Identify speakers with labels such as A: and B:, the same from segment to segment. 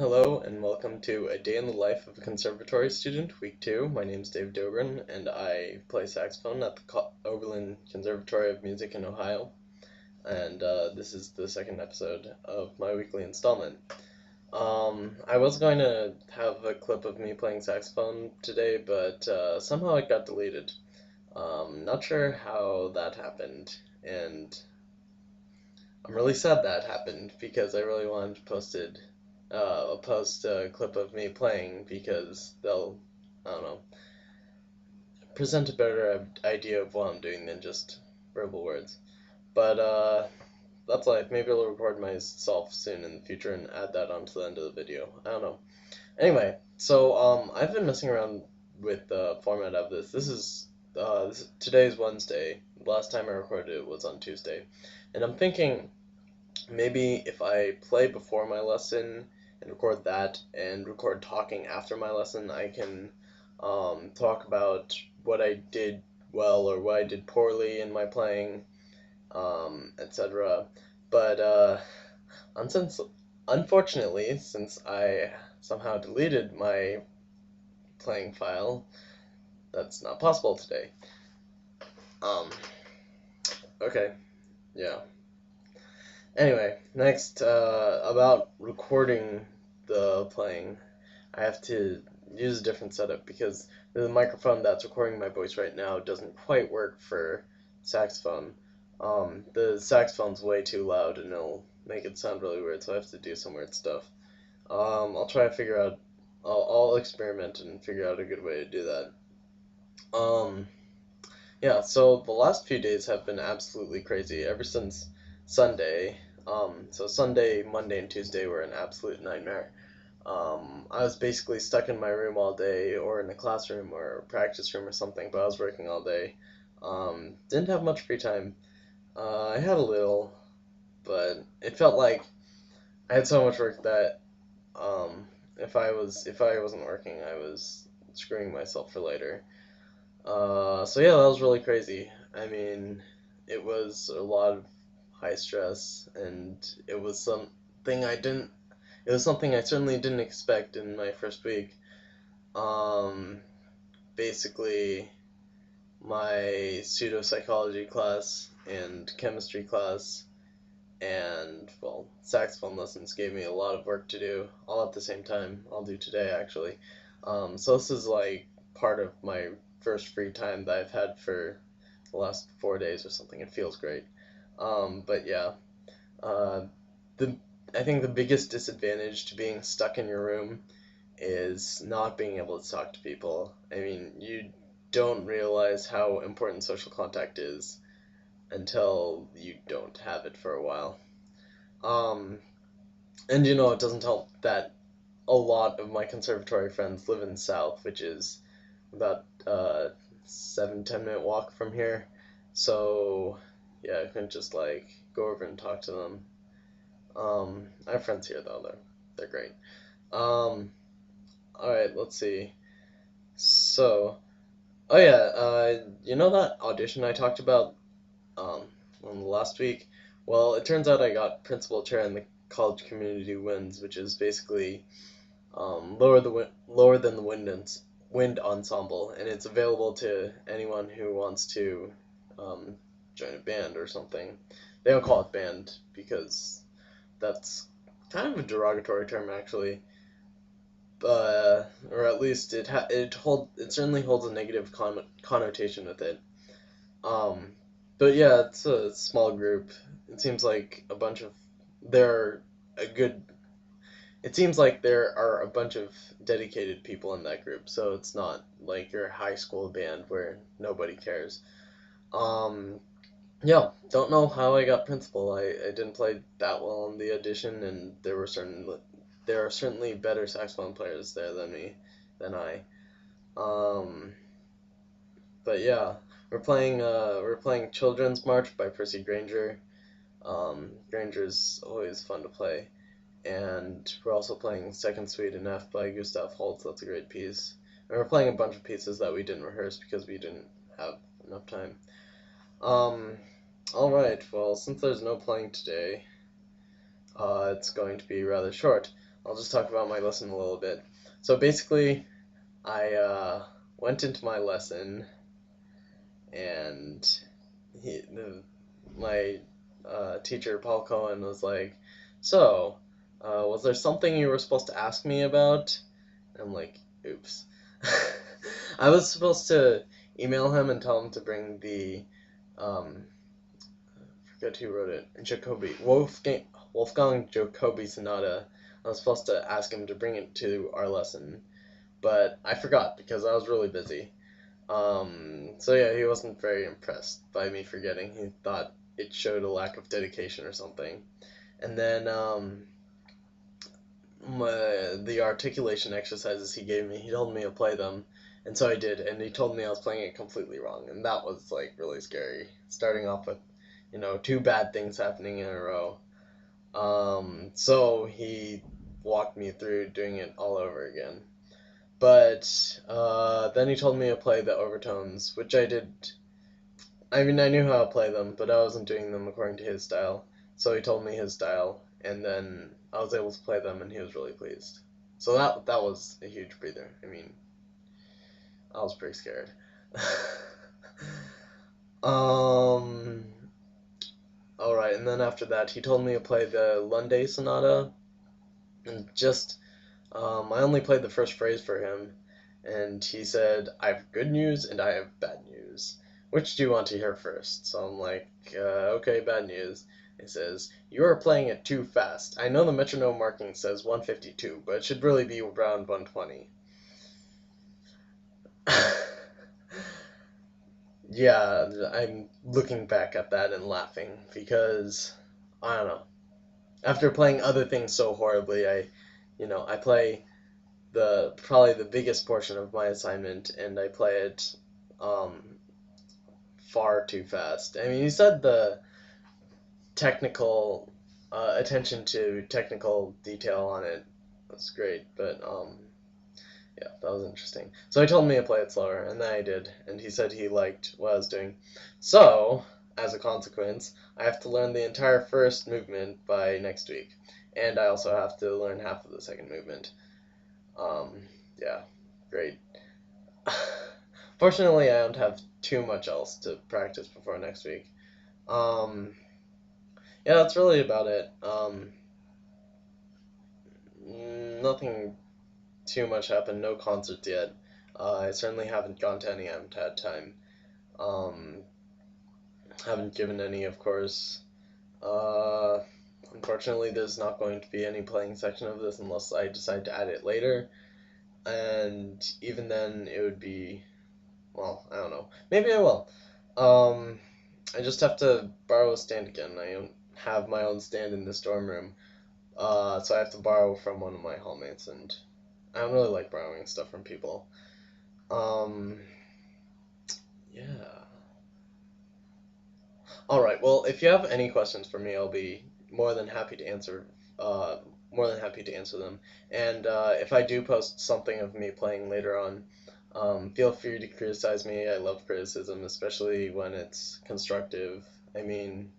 A: Hello and welcome to A Day in the Life of a Conservatory Student, Week 2. My name is Dave Dobrin and I play saxophone at the Oberlin Conservatory of Music in Ohio. And this is the second episode of my weekly installment. I was going to have a clip of me playing saxophone today, but somehow it got deleted. Not sure how that happened, and I'm really sad that happened because I really wanted to post a clip of me playing because they'll, I don't know, present a better idea of what I'm doing than just verbal words. But that's life. Maybe I'll record myself soon in the future and add that onto the end of the video. I don't know. Anyway, so I've been messing around with the format of this. Today's Wednesday. The last time I recorded it was on Tuesday, and I'm thinking maybe if I play before my lesson and record that and record talking after my lesson, I can talk about what I did well or what I did poorly in my playing, etc. But unfortunately, since I somehow deleted my playing file, that's not possible today. Okay, yeah. Anyway, next, about recording the playing, I have to use a different setup because the microphone that's recording my voice right now doesn't quite work for saxophone. The saxophone's way too loud and it'll make it sound really weird, so I have to do some weird stuff. I'll try to figure out, I'll experiment and figure out a good way to do that. Yeah, so the last few days have been absolutely crazy ever since Sunday. So Sunday, Monday, and Tuesday were an absolute nightmare. I was basically stuck in my room all day, or in a classroom, or a practice room, or something, but I was working all day. Didn't have much free time. I had a little, but it felt like I had so much work that if I wasn't working, I was screwing myself for later. So yeah, that was really crazy. I mean, it was a lot of high stress, and it was something I certainly didn't expect in my first week. Basically, my pseudo-psychology class and chemistry class and, well, saxophone lessons gave me a lot of work to do, all at the same time. I'll do today, actually. So this is like part of my first free time that I've had for the last 4 days or something. It feels great. But yeah, uh, I think the biggest disadvantage to being stuck in your room is not being able to talk to people. I mean, you don't realize how important social contact is until you don't have it for a while. Um, and it doesn't help that a lot of my conservatory friends live in the South, which is about 7-10 minute walk from here. So yeah, I couldn't just like go over and talk to them. I have friends here though; they're great. All right, let's see. So, oh yeah, that audition I talked about um on the last week. Well, it turns out I got principal chair in the college community winds, which is basically lower than the wind ensemble, and it's available to anyone who wants to join a band or something. They don't call it band because that's kind of a derogatory term, actually. Or at least it certainly holds a negative connotation with it. Um, but yeah, it's a small group. It seems like there are a good. It seems like there are a bunch of dedicated people in that group, so it's not like your high school band where nobody cares. Um, yeah, don't know how I got principal. I didn't play that well in the audition, and there are certainly better saxophone players there than I. Um, but yeah, we're playing Children's March by Percy Granger. Granger's always fun to play, and we're also playing Second Suite in F by Gustav Holst. That's a great piece. And we're playing a bunch of pieces that we didn't rehearse because we didn't have enough time. All right. Well, since there's no playing today, it's going to be rather short. I'll just talk about my lesson a little bit. So basically, I went into my lesson, and my teacher, Paul Cohen, was like, "So, was there something you were supposed to ask me about?" And I'm like, "Oops." I was supposed to email him and tell him to bring the I forget who wrote it, Wolfgang Jacobi Sonata. I was supposed to ask him to bring it to our lesson, but I forgot because I was really busy. So yeah, he wasn't very impressed by me forgetting. He thought it showed a lack of dedication or something. And then the articulation exercises he gave me, he told me to play them, and so I did. And he told me I was playing it completely wrong, and that was like really scary. Starting off with, two bad things happening in a row. So he walked me through doing it all over again. But then he told me to play the overtones, which I did. I mean, I knew how to play them, but I wasn't doing them according to his style. So he told me his style, and then I was able to play them, and he was really pleased. So that was a huge breather. I mean, I was pretty scared. um. All right, and then after that, he told me to play the Lunde Sonata, and just I only played the first phrase for him, and he said, "I have good news and I have bad news. Which do you want to hear first?" So I'm like, okay, bad news. He says, "You are playing it too fast. I know the metronome marking says 152, but it should really be around 120. Yeah, I'm looking back at that and laughing because, I don't know. After playing other things so horribly, I play probably the biggest portion of my assignment, and I play it um, far too fast. I mean, you said the technical attention to technical detail on it was great, but yeah, that was interesting. So he told me to play it slower, and then I did, and he said he liked what I was doing. So, as a consequence, I have to learn the entire first movement by next week, and I also have to learn half of the second movement. Um, yeah, great. Fortunately, I don't have too much else to practice before next week. Um, yeah, that's really about it. Nothing too much happened. No concerts yet. I certainly haven't gone to any. I haven't had time. Um, haven't given any, of course. Uh, Unfortunately, there's not going to be any playing section of this unless I decide to add it later. And even then, it would be, well, I don't know. Maybe I will. Um, I just have to borrow a stand again. I don't have my own stand in this dorm room, so I have to borrow from one of my hallmates, and I don't really like borrowing stuff from people. Um, yeah. All right. Well, if you have any questions for me, I'll be more than happy to answer. Uh, More than happy to answer them. And if I do post something of me playing later on, feel free to criticize me. I love criticism, especially when it's constructive. I mean,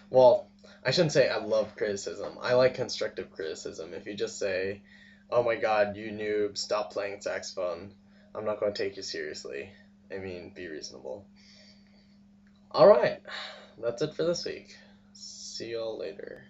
A: well, I shouldn't say I love criticism. I like constructive criticism. If you just say, "Oh my God, you noob, stop playing saxophone," I'm not going to take you seriously. I mean, be reasonable. All right, that's it for this week. See y'all later.